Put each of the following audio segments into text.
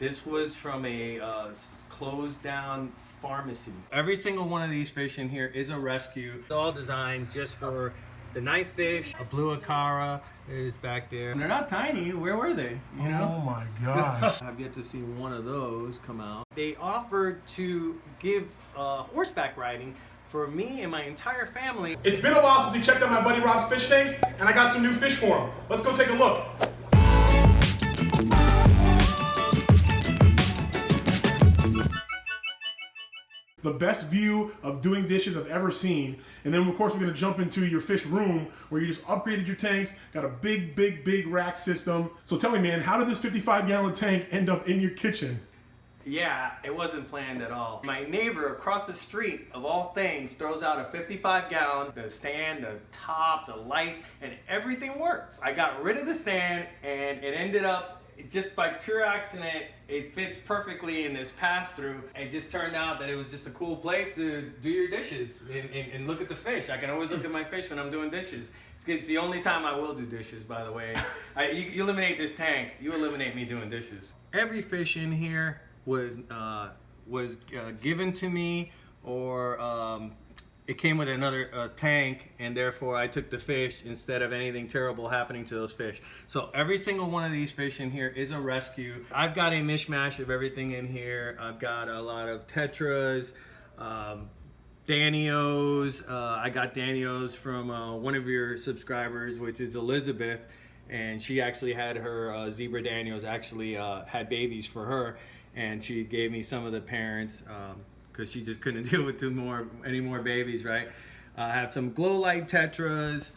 This was from a closed down pharmacy. Every single one of these fish in here is a rescue. It's all designed just for the knife fish. A blue acara is back there. And they're not tiny. Where were they? You know? Oh my gosh. I've yet to see one of those come out. They offered to give horseback riding for me and my entire family. It's been a while since we checked out my buddy Rob's fish tanks, and I got some new fish for him. Let's go take a look. The best view of doing dishes I've ever seen. And then of course we're gonna jump into your fish room where you just upgraded your tanks, got a big rack system. So tell me, man, how did this 55-gallon tank end up in your kitchen? Yeah, it wasn't planned at all. My neighbor across the street, of all things, throws out a 55-gallon, the stand, the top, the lights, and everything works. I got rid of the stand and it ended up, just by pure accident, it fits perfectly in this pass-through. It just turned out that it was just a cool place to do your dishes and look at the fish. I can always look at my fish when I'm doing dishes. It's the only time I will do dishes, by the way. You eliminate this tank, you eliminate me doing dishes. Every fish in here was given to me, or it came with another tank, and therefore I took the fish instead of anything terrible happening to those fish. So every single one of these fish in here is a rescue. I've got a mishmash of everything in here. I've got a lot of tetras, Danios. I got Danios from one of your subscribers, which is Elizabeth, and she actually had her zebra Danios, actually had babies for her, and she gave me some of the parents because she just couldn't deal with any more babies, right? I have some glow light tetras.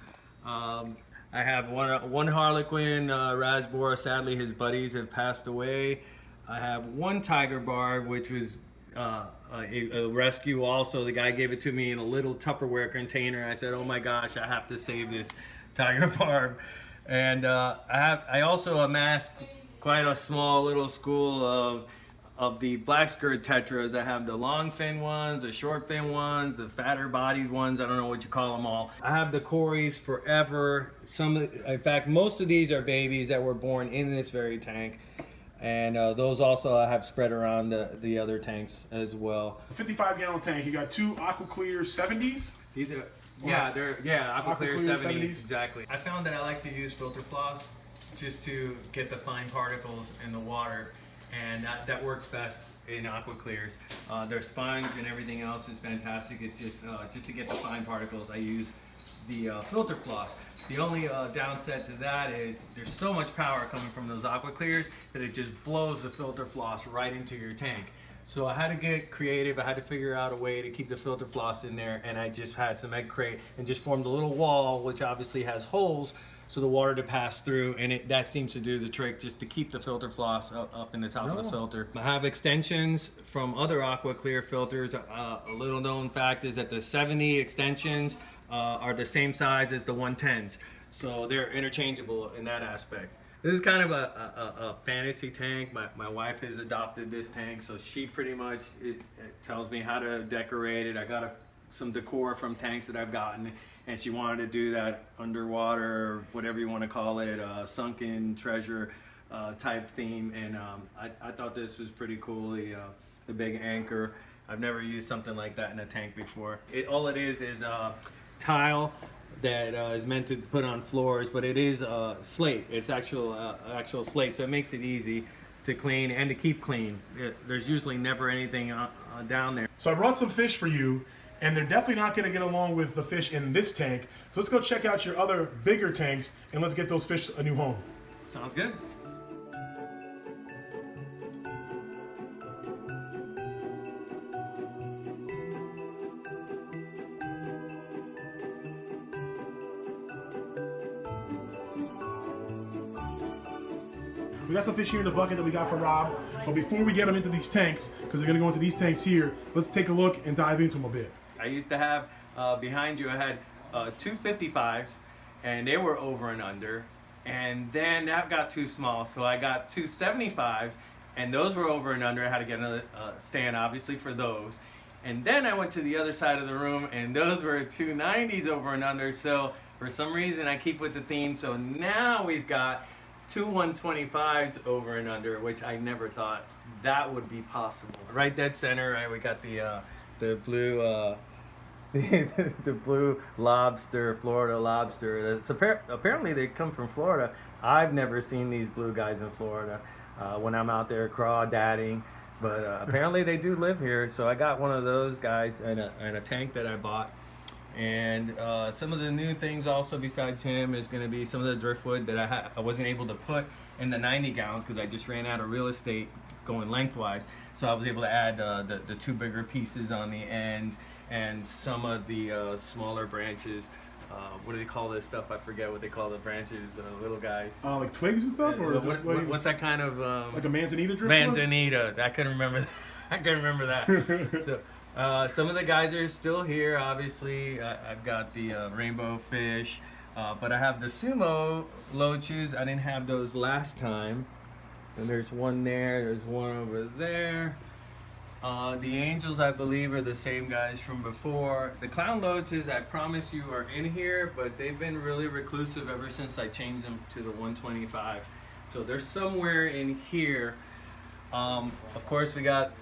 I have one harlequin rasbora. Sadly, his buddies have passed away. I have one tiger barb, which was a rescue also. The guy gave it to me in a little Tupperware container. I said, oh my gosh, I have to save this tiger barb. And I also amassed quite a small little school of the black skirt tetras. I have the long fin ones, the short fin ones, the fatter bodied ones. I don't know what you call them all. I have the Corys forever. In fact, most of these are babies that were born in this very tank. And those also I have spread around the other tanks as well. 55-gallon tank, you got two AquaClear 70s? These are, they're AquaClear 70s, exactly. I found that I like to use filter floss just to get the fine particles in the water, and that works best in AquaClears. Their sponge and everything else is fantastic. It's just to get the fine particles, I use the filter floss. The only downside to that is there's so much power coming from those AquaClears that it just blows the filter floss right into your tank. So I had to get creative. I had to figure out a way to keep the filter floss in there, and I just had some egg crate and just formed a little wall, which obviously has holes so the water to pass through, and that seems to do the trick, just to keep the filter floss up in the top of the filter. I have extensions from other AquaClear filters. A little known fact is that the 70 extensions are the same size as the 110s, so they're interchangeable in that aspect. This is kind of a fantasy tank. My wife has adopted this tank, so she pretty much it tells me how to decorate it. I got some decor from tanks that I've gotten, and she wanted to do that underwater, or whatever you want to call it, sunken treasure type theme, and I thought this was pretty cool, the big anchor. I've never used something like that in a tank before. All it is tile that is meant to put on floors, but it is slate. It's actual slate, so it makes it easy to clean and to keep clean. There's usually never anything down there. So I brought some fish for you, and they're definitely not going to get along with the fish in this tank. So let's go check out your other bigger tanks, and let's get those fish a new home. Sounds good. We got some fish here in the bucket that we got from Rob, but before we get them into these tanks, because they're going to go into these tanks here, let's take a look and dive into them a bit. I used to have, behind you, I had two 55s, and they were over and under, and then that got too small, so I got two 75s, and those were over and under. I had to get another stand, obviously, for those. And then I went to the other side of the room, and those were two 90s over and under, so for some reason I keep with the theme, so now we've got two 125s over and under, which I never thought that would be possible. Right dead center, right, we got the blue the blue lobster, Florida lobster. Apparently they come from Florida. I've never seen these blue guys in Florida when I'm out there crawdadding, but apparently they do live here. So I got one of those guys and a tank that I bought. And some of the new things also besides him is going to be some of the driftwood that I wasn't able to put in the 90 gallons because I just ran out of real estate going lengthwise. So I was able to add the two bigger pieces on the end and some of the smaller branches. What do they call this stuff? I forget what they call the branches, little guys. Like twigs and stuff? Or what's that kind of... like a manzanita driftwood? Manzanita. I couldn't remember that. I couldn't remember that. So some of the guys are still here, obviously. I've got the rainbow fish, but I have the sumo loaches. I didn't have those last time. And there's one there, there's one over there. The angels, I believe, are the same guys from before. The clown loaches, I promise you, are in here, but they've been really reclusive ever since I changed them to the 125. So they're somewhere in here. Of course, we got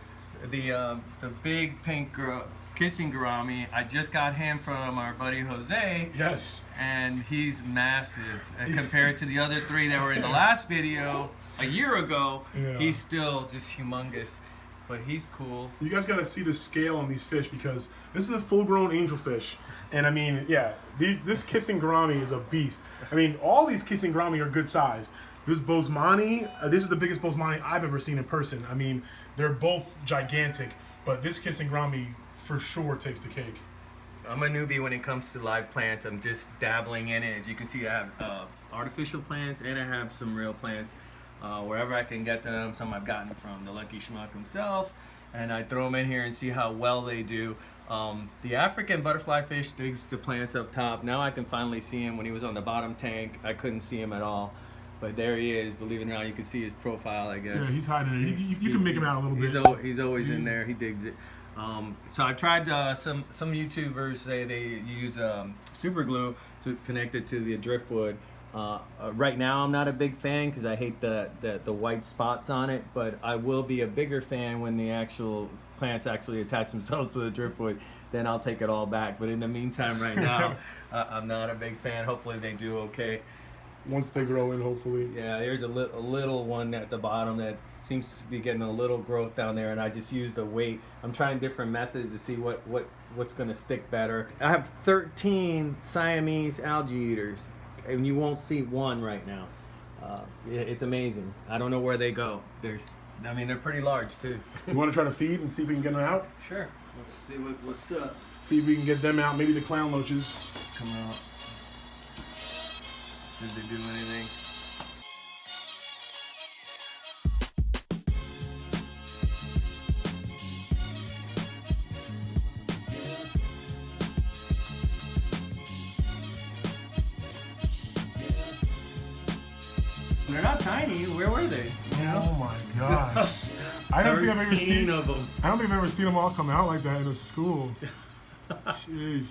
the big pink kissing gourami. I just got him from our buddy Jose. Yes. And he's massive. And compared to the other three that were in the last video a year ago, he's still just humongous. But he's cool. You guys got to see the scale on these fish because this is a full-grown angelfish. And I mean, yeah, this kissing gourami is a beast. I mean, all these kissing gourami are good size. This Bosemani, this is the biggest Bosemani I've ever seen in person. I mean, they're both gigantic, but this kissing gourami for sure takes the cake. I'm a newbie when it comes to live plants. I'm just dabbling in it. As you can see, I have artificial plants and I have some real plants. Wherever I can get them, some I've gotten from the lucky Schmuck himself, and I throw them in here and see how well they do. The African butterfly fish digs the plants up top. Now I can finally see him. When he was on the bottom tank, I couldn't see him at all. But there he is. Believe it or not, you can see his profile, I guess. Yeah, he's hiding there. You can make him out a little bit. He's always in there. He digs it. So I tried some YouTubers say they use super glue to connect it to the driftwood. Right now I'm not a big fan because I hate the white spots on it, but I will be a bigger fan when the actual plants actually attach themselves to the driftwood. Then I'll take it all back. But in the meantime, right now, I'm not a big fan. Hopefully they do okay. Once they grow in, hopefully. Yeah, there's a little one at the bottom that seems to be getting a little growth down there, and I just used a weight. I'm trying different methods to see what's going to stick better. I have 13 Siamese algae eaters, and you won't see one right now. It's amazing. I don't know where they go. They're pretty large too. You want to try to feed and see if we can get them out? Sure. Let's see what's up. See if we can get them out. Maybe the clown loaches. Come out. Did they do anything? They're not tiny. Where were they? You know? Oh my gosh! I don't think I've ever seen of them. I don't think I've ever seen them all come out like that in a school. Jeez,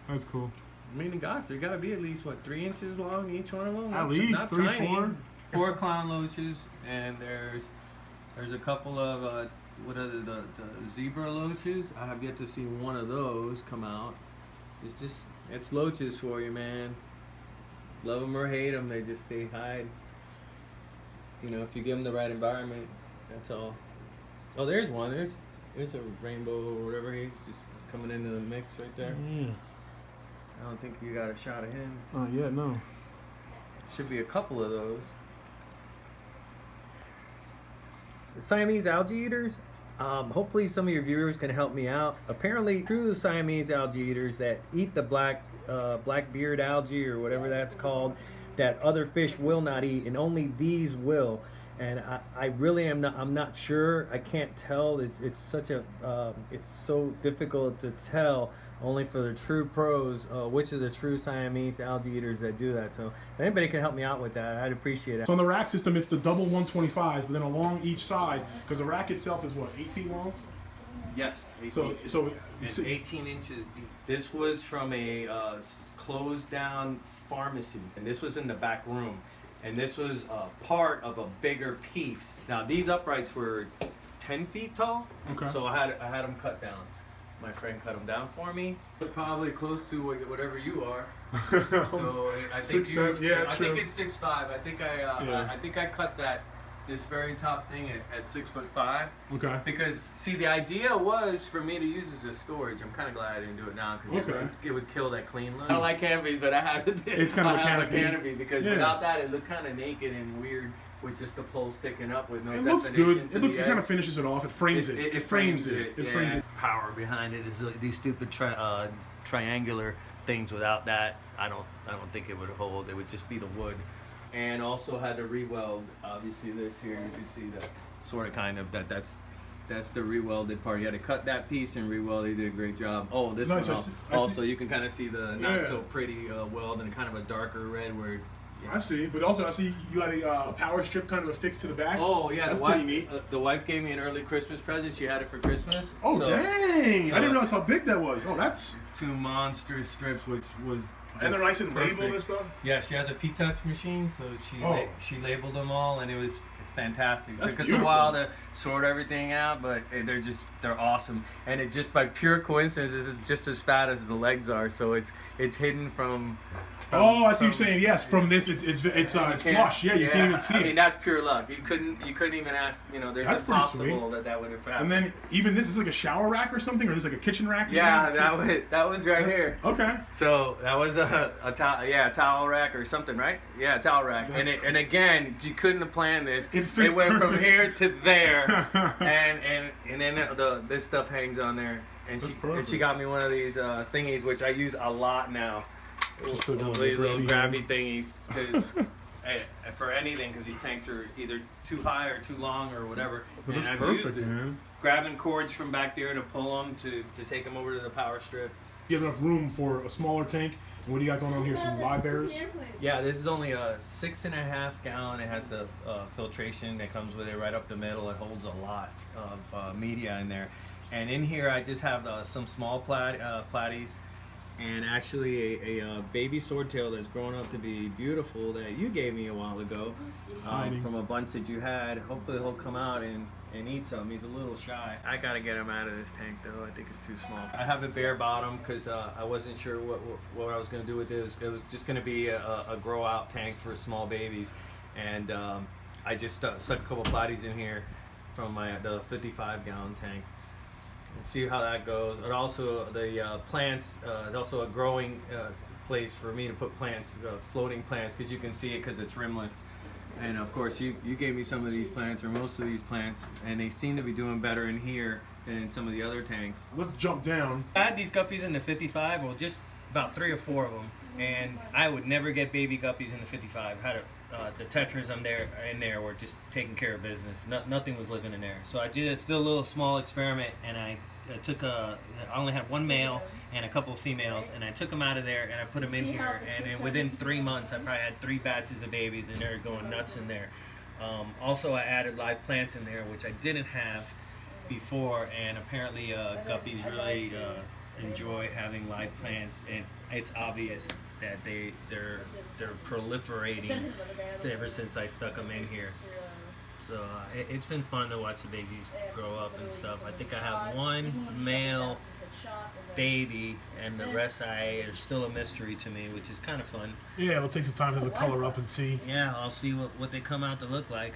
that's cool. I mean, gosh, they gotta be at least 3 inches long each one of them. At least not 3, tiny. 4. 4 clown loaches, and there's a couple of what are the zebra loaches. I have yet to see one of those come out. It's loaches for you, man. Love them or hate them, they hide. You know, if you give them the right environment, that's all. Oh, there's one. There's a rainbow or whatever. He's just coming into the mix right there. Yeah. I don't think you got a shot of him. Oh yeah, no. Should be a couple of those. The Siamese algae eaters. Hopefully some of your viewers can help me out. Apparently, true Siamese algae eaters that eat the black beard algae or whatever that's called, that other fish will not eat, and only these will. And I really am not. I'm not sure. I can't tell. It's so difficult to tell. Only for the true pros, which are the true Siamese algae eaters that do that. So if anybody can help me out with that, I'd appreciate it. So on the rack system, it's the double 125s, but then along each side, because the rack itself is what, 8 feet long? Yes. So it's 18 inches deep. This was from a closed down pharmacy, and this was in the back room. and this was part of a bigger piece. Now these uprights were 10 feet tall, Okay. so I had them cut down. My friend cut them down for me. Probably close to whatever you are. So I think 6'7", yeah, I true. think it's 6'5". I think I cut this very top thing at 6'5". Okay. Because see, the idea was for me to use as a storage. I'm kind of glad I didn't do it now because it would kill that clean look. I like canopies, but I have It's kind of a canopy because without that it looked kind of naked and weird with just the pole sticking up with no It definition. looks good. It kind of finishes it off. It frames it. It frames it. It frames it. Power behind it is these stupid triangular things. Without that, I don't think it would hold. It would just be the wood. And also had to re-weld. Obviously, this here you can see that sort of kind of that's the re-welded part. You had to cut that piece and re-weld. They did a great job. Oh, this Nice, one I see. also you can kind of see the not so pretty weld and kind of a darker red where. I see, but also I see you had a power strip kind of affixed to the back. Oh yeah, that's pretty neat. The wife gave me an early Christmas present. She had it for Christmas. Oh so, dang! so I didn't realize how big that was. Oh, that's. 2 monstrous strips, which was. And they're nice and perfect. labeled and stuff. Yeah, she has a P-Touch machine, so she labeled them all, and it's fantastic. It took us a while to sort everything out, but they're awesome. And it just by pure coincidence is just as fat as the legs are, so it's hidden from. Oh, I see what you're saying. Yes, from this, it's flush. Yeah, you can't even see it. I mean, that's pure luck. You couldn't even ask. There's That's a pretty possible sweet. that would have happened. And then even this is like a shower rack or something, or is like a kitchen rack. Yeah, that was right here. Okay. So that was a towel rack or something, right? Yeah, a towel rack. And again, you couldn't have planned this. It went from here to there, and then this stuff hangs on there. And she got me one of these thingies, which I use a lot now. These little grabby thingies, because for anything, because these tanks are either too high or too long or whatever. But and that's I've perfect, used it. man. Grabbing cords from back there to pull them to take them over to the power strip. You have enough room for a smaller tank. And what do you got going on here? Some live bearers? Yeah, this is only a 6.5 gallon. It has a filtration that comes with it right up the middle. It holds a lot of media in there. And in here, I just have some small platies. And actually a baby swordtail that's grown up to be beautiful that you gave me a while ago from a bunch that you had. Hopefully he'll come out and eat some. He's a little shy. I gotta get him out of this tank though. I think it's too small. I have a bare bottom because I wasn't sure what I was gonna do with this. It was just gonna be a grow out tank for small babies, and I just stuck a couple platies in here from the 55 gallon tank. And see how that goes. And also the plants, also a growing place for me to put plants, floating plants, because you can see it because it's rimless. And of course you gave me some of these plants, or most of these plants, and they seem to be doing better in here than in some of the other tanks. Let's jump down. I had these guppies in the 55, well just about 3 or 4 of them, and I would never get baby guppies in the 55. I had the tetras in there were just taking care of business. Nothing was living in there. So I did a little small experiment, and I only had 1 male and a couple of females, and I took them out of there and I put them in here, and then within 3 months I probably had 3 batches of babies, and they're going nuts in there. Also I added live plants in there, which I didn't have before, and apparently guppies really enjoy having live plants, and it's obvious that they're proliferating ever since I stuck them in here. So it's been fun to watch the babies grow up and stuff. I think I have 1 male baby, and the rest is still a mystery to me, which is kind of fun. Yeah, it'll take some time to color up and see. Yeah, I'll see what they come out to look like.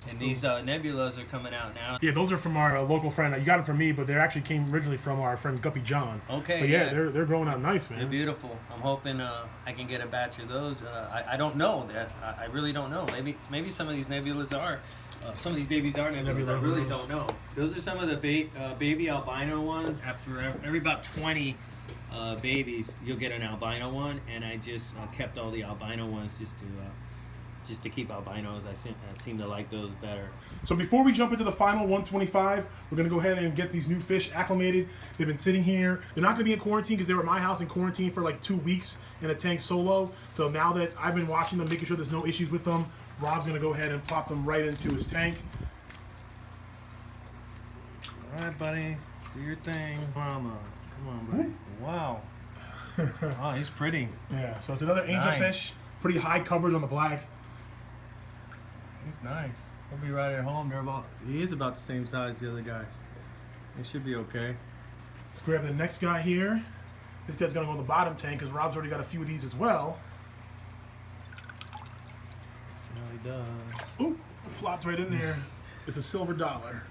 And these nebulas are coming out now. Yeah, those are from our local friend. You got them from me, but they actually came originally from our friend Guppy John. Okay. But yeah, they're growing out nice, man. They're beautiful. I'm hoping I can get a batch of those. I don't know that. I really don't know. Maybe some of these nebulas are. Some of these babies are nebulas. I really don't know. Those are some of the baby albino ones. After every about 20 babies, you'll get an albino one, and I just kept all the albino ones just to keep albinos. I seem to like those better. So before we jump into the final 125, we're going to go ahead and get these new fish acclimated. They've been sitting here. They're not going to be in quarantine because they were at my house in quarantine for like 2 weeks in a tank solo. So now that I've been watching them, making sure there's no issues with them, Rob's going to go ahead and plop them right into his tank. All right, buddy. Do your thing. Mama. Come on, buddy. Wow. Oh, he's pretty. Yeah, so it's another angelfish. Pretty high coverage on the black. He's nice. He'll be right at home. He is about the same size as the other guys. It should be okay. Let's grab the next guy here. This guy's gonna go in the bottom tank because Rob's already got a few of these as well. Let's see how he does. Ooh, flopped right in there. It's a silver dollar.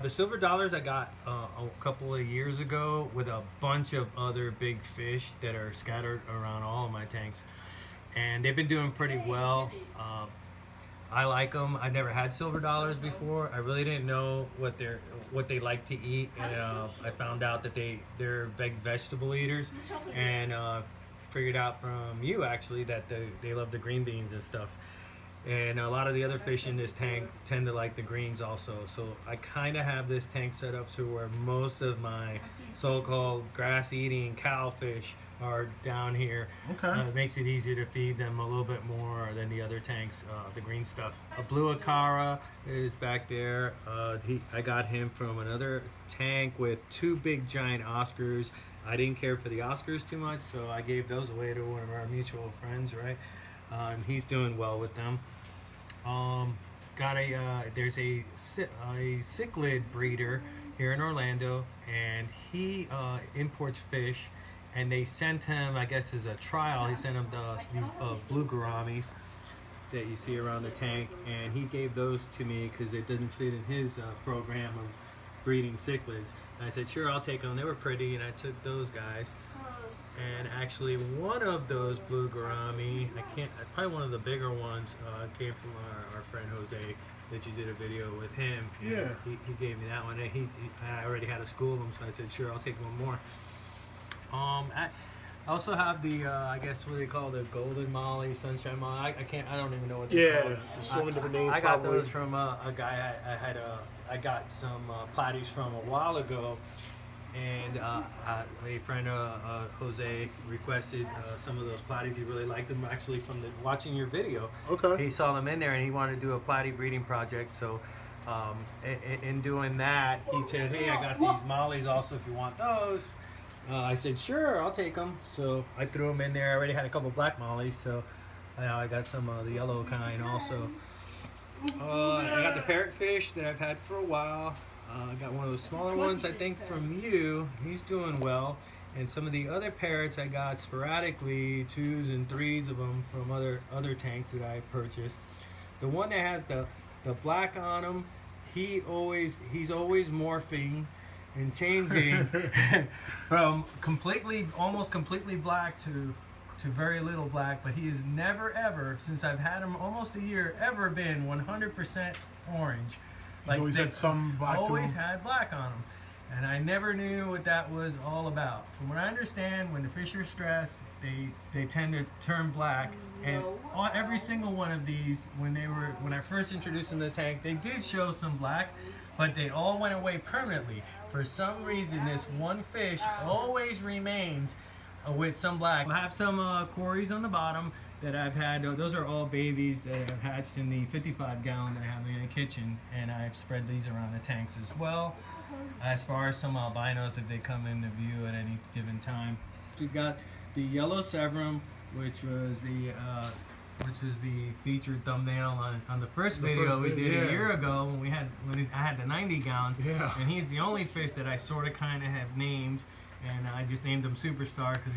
The silver dollars I got a couple of years ago with a bunch of other big fish that are scattered around all of my tanks, and they've been doing pretty well. I like them. I've never had silver dollars before. I really didn't know what they like to eat, and I found out that they're vegetable eaters, and figured out from you actually that they love the green beans and stuff. And a lot of the other fish in this tank tend to like the greens also. So I kind of have this tank set up to where most of my so-called grass-eating cowfish are down here. Okay. It makes it easier to feed them a little bit more than the other tanks, the green stuff. A blue acara is back there. I got him from another tank with 2 big giant Oscars. I didn't care for the Oscars too much, so I gave those away to one of our mutual friends, right? He's doing well with them. There's a cichlid breeder here in Orlando, and he imports fish, and they sent him, I guess as a trial, he sent him these blue gouramis that you see around the tank, and he gave those to me because it didn't fit in his program of breeding cichlids. And I said, sure, I'll take them. They were pretty, and I took those guys. And actually, one of those blue gourami, probably one of the bigger ones, came from our friend Jose that you did a video with him. Yeah. He gave me that one, and I already had a school of them, so I said, sure, I'll take one more. I also have the, I guess what they call the golden molly, sunshine molly. I don't even know what they're called. Yeah, so many different names. I got those from a guy I got some platies from a while ago. And a friend, Jose, requested some of those platies. He really liked them, actually, from watching your video. Okay. He saw them in there, and he wanted to do a platy breeding project. So, in doing that, he said, "Hey, I got these mollies also. If you want those." I said, "Sure, I'll take them." So I threw them in there. I already had a couple black mollies, so I got some of the yellow kind also. I got the parrotfish that I've had for a while. I got one of those smaller ones, I think, from you. He's doing well. And some of the other parrots I got sporadically, 2s and 3s of them from other tanks that I purchased. The one that has the black on him, he's always morphing and changing from almost completely black to very little black. But he has never ever, since I've had him almost a year, ever been 100% orange. Like always had some black to him. Always had black on them, and I never knew what that was all about. From what I understand, when the fish are stressed, they tend to turn black. And every single one of these, when I first introduced them to the tank, they did show some black, but they all went away permanently. For some reason, this one fish always remains with some black. I have some quarries on the bottom that I've had. Those are all babies that I've hatched in the 55-gallon that I have in the kitchen, and I've spread these around the tanks as well. As far as some albinos, if they come into view at any given time. We've got the yellow severum, which was the featured thumbnail on the first video we did a year ago when I had the 90 gallons. Yeah. And he's the only fish that I sort of kind of have named, and I just named him Superstar because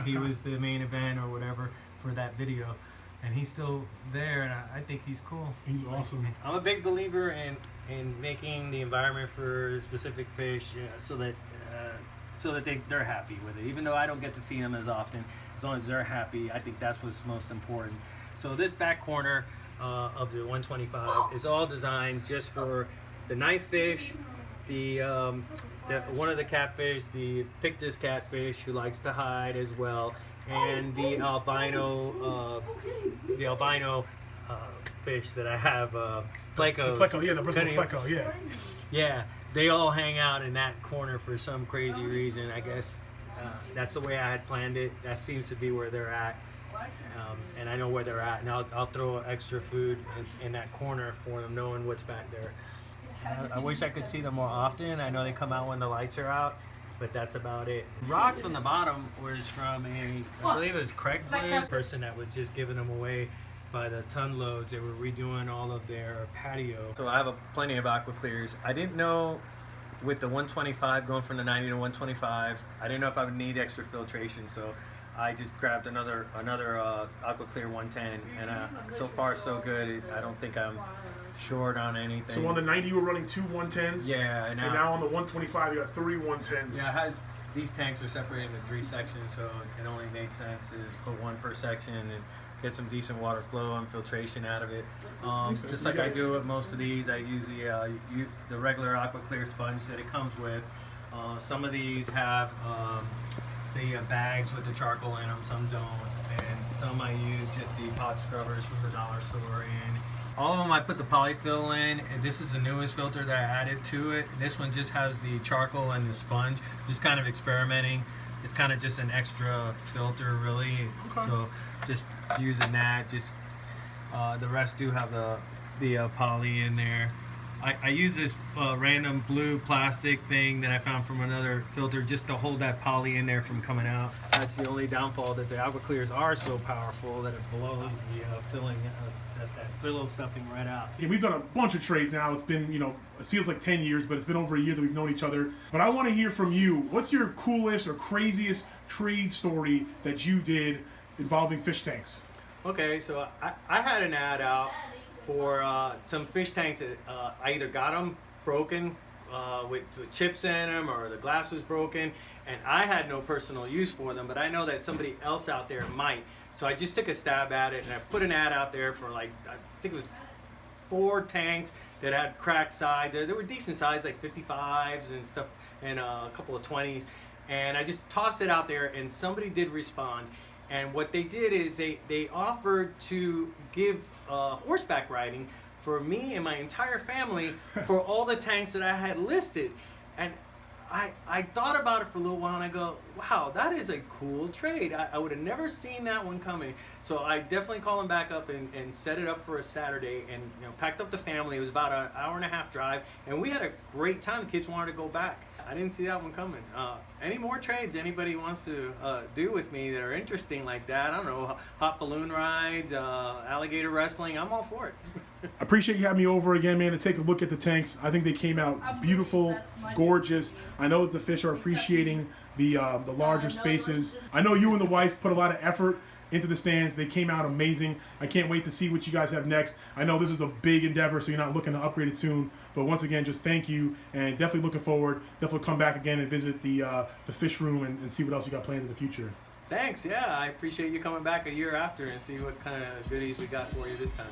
he was the main event or whatever for that video, and he's still there, and I think he's cool. He's awesome. I'm a big believer in making the environment for specific fish so that they're happy with it. Even though I don't get to see them as often, as long as they're happy, I think that's what's most important. So this back corner of the 125 is all designed just for the knife fish, one of the catfish, the Pictus catfish, who likes to hide as well, and the albino fish that I have, plecos. The pleco, yeah, the Bristol pleco, yeah. Yeah, they all hang out in that corner for some crazy reason. I guess that's the way I had planned it. That seems to be where they're at, and I know where they're at, and I'll throw extra food in that corner for them, knowing what's back there. I wish I could see them more often. I know they come out when the lights are out, but that's about it. Rocks on the bottom was from I believe it was Craigslist person that was just giving them away by the ton loads. They were redoing all of their patio. So I have plenty of aqua clears. I didn't know with the 125 going from the 90 to 125, I didn't know if I would need extra filtration. So I just grabbed another aqua clear 110, and so far so good. I don't think I'm short on anything. So on the 90 you were running 2 110s? Yeah, and now on the 125 you got 3 110s. Yeah, it has, these tanks are separated into 3 sections, so it only made sense to put 1 per section and get some decent water flow and filtration out of it. Just like I do with most of these, I use the regular aqua clear sponge that it comes with. Some of these have the bags with the charcoal in them, some don't, and some I use just the pot scrubbers from the dollar store. And all of them I put the polyfill in, and this is the newest filter that I added to it. This one just has the charcoal and the sponge, just kind of experimenting. It's kind of just an extra filter, really. Okay. So just using that. Just the rest do have the poly in there. I use this random blue plastic thing that I found from another filter just to hold that poly in there from coming out. That's the only downfall, that the aqua clears are so powerful that it blows the filling, that fill stuffing right out. Yeah, we've done a bunch of trades now. It's been, it feels like 10 years, but it's been over a year that we've known each other. But I want to hear from you. What's your coolest or craziest trade story that you did involving fish tanks? Okay, so I had an ad out for some fish tanks that I either got them broken with chips in them, or the glass was broken, and I had no personal use for them, but I know that somebody else out there might. So I just took a stab at it, and I put an ad out there for, like, I think it was 4 tanks that had cracked sides. They were decent size, like 55s and stuff, and a couple of 20s. And I just tossed it out there, and somebody did respond. And what they did is they offered to give horseback riding for me and my entire family for all the tanks that I had listed. And I thought about it for a little while, and I go, wow, that is a cool trade. I would have never seen that one coming. So I definitely called them back up and set it up for a Saturday, and packed up the family. It was about an hour-and-a-half drive, and we had a great time. The kids wanted to go back. I didn't see that one coming. Any more trades anybody wants to do with me that are interesting like that? I don't know, hot balloon rides, alligator wrestling, I'm all for it. I appreciate you having me over again, man, to take a look at the tanks. I think they came out beautiful, gorgeous. I know that the fish are appreciating the larger spaces. I know you and the wife put a lot of effort into the stands. They came out amazing. I can't wait to see what you guys have next. I know this is a big endeavor, so you're not looking to upgrade it soon. But once again, just thank you, and definitely looking forward. Definitely come back again and visit the fish room and see what else you got planned in the future. Thanks, yeah. I appreciate you coming back a year after and see what kind of goodies we got for you this time.